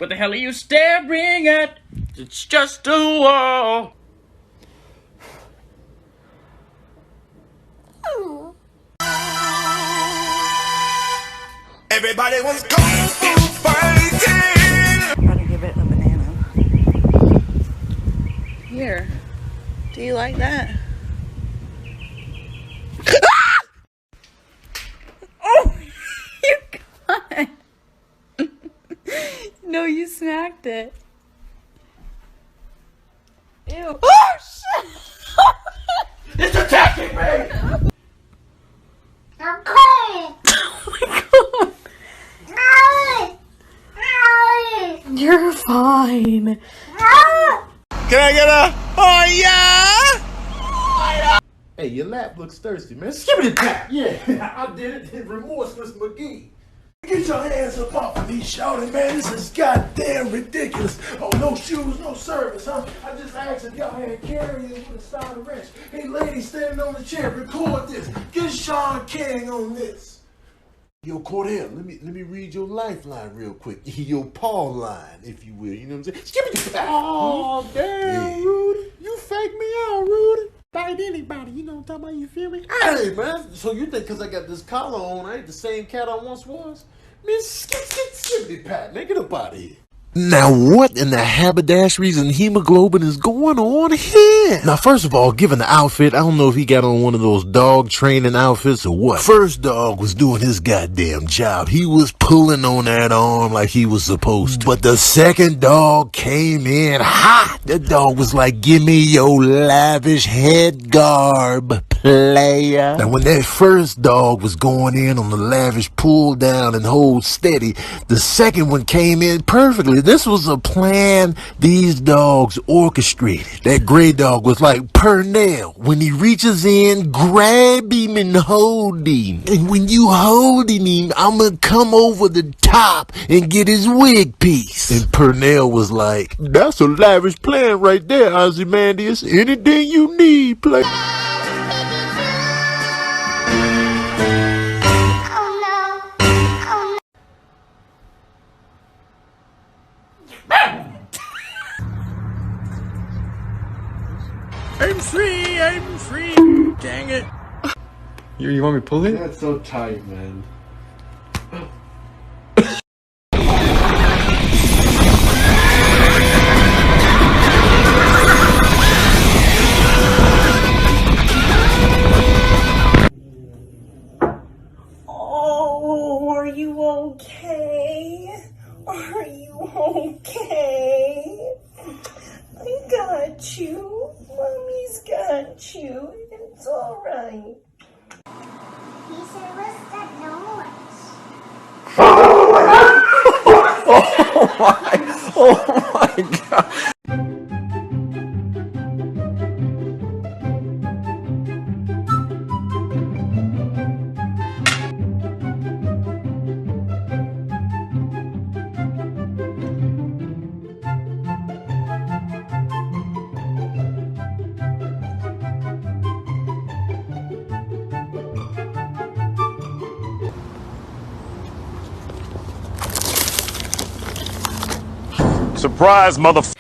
What the hell are you staring at? It's just a wall. Everybody wants kung fu fighting. Try to give it a banana. Here. Do you like that? Oh! You got it. No, you smacked it. Ew. Oh, shit! It's attacking me! I'm cold. Oh my God. You're fine. Can I get a oh yeah? Hey, your lap looks thirsty, man. Skip it tap. Yeah, I did it. Remorseless McGee. Get your hands up off of me, shouting, man. This is goddamn ridiculous. Oh, no shoes, no service, huh? I just asked if y'all had carriers with a starter wrench. Hey, lady standing on the chair, record this. Get Sean King on this. Yo, Cordell, let me read your lifeline real quick. Your Paul line, if you will. You know what I'm saying? Skip it tap. Oh, damn, Rudy. You fake me out, Rudy. Bite anybody, you know what I'm talking about, you feel me? Hey, man, so you think because I got this collar on, I ain't the same cat I once was? Man, skip pat, man, get up out of here. Now, what in the haberdasheries and hemoglobin is going on here? Now, first of all, given the outfit, I don't know if he got on one of those dog training outfits or what. First dog was doing his goddamn job. He was pulling on that arm like he was supposed to. But the second dog came in hot. The dog was like, give me your lavish head garb, player. Now, when that first dog was going in on the lavish pull down and hold steady, the second one came in perfectly. This was a plan these dogs orchestrated. That gray dog was like Pernell. When he reaches in, grab him and hold him. And when you holding him, I'ma come over the top and get his wig piece. And Pernell was like, that's a lavish plan right there, Ozymandias. Anything you need, play. I'm free! Dang it. You want me to pull it? That's so tight, man. Oh, are you okay? Are you okay? I got you. Mommy's got you. It's all right. He said, what's that noise? Oh my God. Surprise, motherfucker.